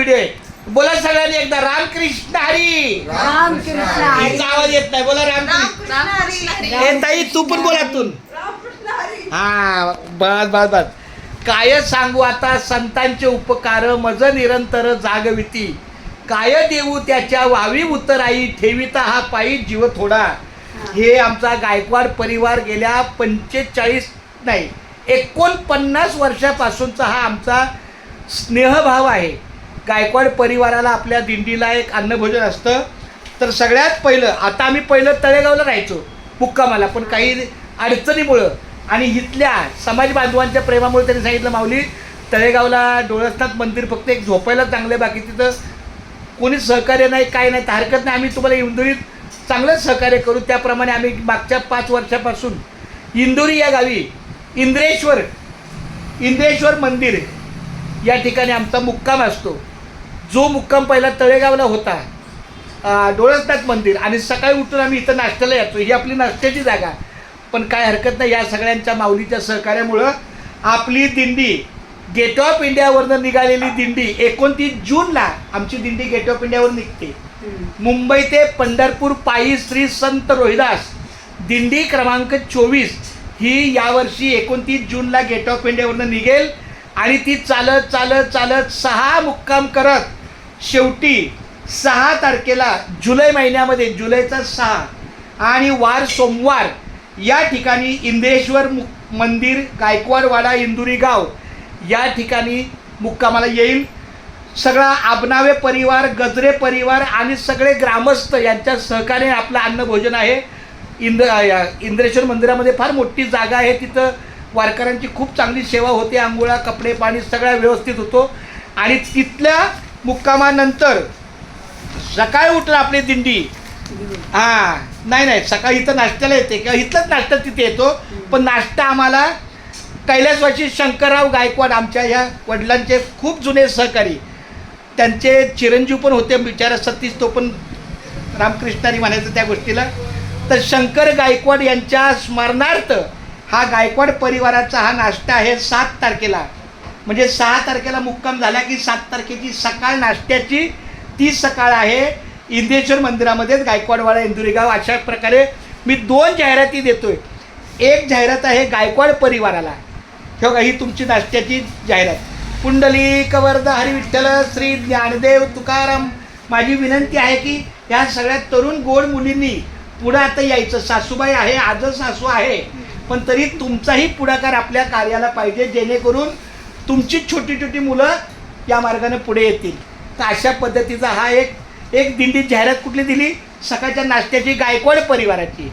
Video आहे. बोला सगळ्यांनी एकदा रामकृष्ण हरी. रामकृष्ण हरी. हिचा आवाज येत नाही. बोला रामकृष्ण. ए ताई तू पण बोला तू. हा बस बस बस. काय सांगू आता संतांचे उपकार मज निरंतर जागविती. काय देऊ त्याच्या वावी उतराई ठेविता हा पायी जीव थोडा. हे आमचा गायकवाड परिवार गेल्या 49 वर्षापासूनचा हा आमचा स्नेहभाव आहे. गायकवाड परिवाराला आपल्या दिंडीला एक अन्नभोजन असतं. तर सगळ्यात पहिलं आता आम्ही पहिलं तळेगावला राहायचो मुक्कामाला, पण काही अडचणीमुळं आणि इथल्या समाज बांधवांच्या प्रेमामुळे त्यांनी सांगितलं माऊली तळेगावला डोळसनाथ मंदिर फक्त एक झोपायला चांगलं, बाकी तिथं कोणीच सहकार्य नाही, काय नाही, तर हरकत नाही, आम्ही तुम्हाला इंदोरीत चांगलं सहकार्य करू. त्याप्रमाणे आम्ही मागच्या 5 वर्षापासून इंदोरी या गावी इंद्रेश्वर मंदिर या ठिकाणी आमचा मुक्काम असतो. जो मुक्काम पहिला तळेगावला होता डोळसनाथ मंदिर, आणि सकाळी उठून आम्ही इथं नाश्त्याला येतो. ही आपली नाश्त्याची जागा, पण काय हरकत नाही, या सगळ्यांच्या माऊलीच्या सहकार्यामुळं आपली दिंडी गेट ऑफ इंडियावरनं निघालेली दिंडी 29 जूनला आमची दिंडी गेट ऑफ इंडियावर निघते. मुंबई ते पंढरपूर पायी श्री संत रोहिदास दिंडी क्रमांक 24 ही यावर्षी 29 जूनला गेट ऑफ इंडियावरनं निघेल आणि ती चालत चालत चालत 6 मुक्काम करत शेवटी 6 तारखेला जुलै महिन्यामध्ये जुलैचा 6 आणि वार सोमवार या ठिकाणी इंद्रेश्वर मंदिर गायकवाडवाडा इंदुरी गाव या ठिकाणी मुक्कामाला येईल. सगळा आबनावे परिवार, गजरे परिवार आणि सगळे ग्रामस्थ यांच्या सहकार्याने आपलं अन्नभोजन आहे. इंद्रेश्वर मंदिरामध्ये फार मोठी जागा आहे. तिथं वारकऱ्यांची खूप चांगली सेवा होते. आंघोळा, कपडे, पाणी सगळं व्यवस्थित होतो. आणि तिथल्या मुक्कामानंतर सकाळी उठून आपली दिंडी नाही सकाळी इथं नाश्त्याला येते किंवा इथलंच नाश्ता तिथे येतो, पण नाश्ता आम्हाला कैलासवासी शंकरराव गायकवाड आमच्या ह्या वडिलांचे खूप जुने सहकारी, त्यांचे चिरंजीव पण होते बिचारा सतीश, तो पण रामकृष्णारी म्हणायचं त्या गोष्टीला. तर शंकर गायकवाड यांच्या स्मरणार्थ हा गायकवाड परिवाराचा हा नाश्ता आहे 7 तारखेला. म्हणजे 6 तारखेला मुक्काम झाला की 7 तारखेची सकाळ नाश्त्याची ती सकाळ आहे इंद्रेश्वर मंदिरामध्येच गायकवाडवाडा इंदुरी गाव. अशा प्रकारे मी 2 जाहिराती देतोय. एक जाहिरात आहे गायकवाड परिवाराला, हे ही तुमची नाश्त्याची जाहिरात. पुंडलिक वरदा हरी विठ्ठल श्री ज्ञानदेव तुकाराम. माझी विनंती आहे की ह्या सगळ्या तरुण गोड मुलींनी पुढं आता यायचं. सासूबाई आहे, आजच सासू आहे, पण तरी तुमचाही पुढाकार आपल्या कार्याला पाहिजे, जेणेकरून तुमची छोटी छोटी मुलं या मार्गाने पुढे येतील. तर अशा पद्धतीचा हा एक दिंडी जाहिरात कुठली दिली, सकाळच्या नाश्त्याची गायकवाड परिवाराची.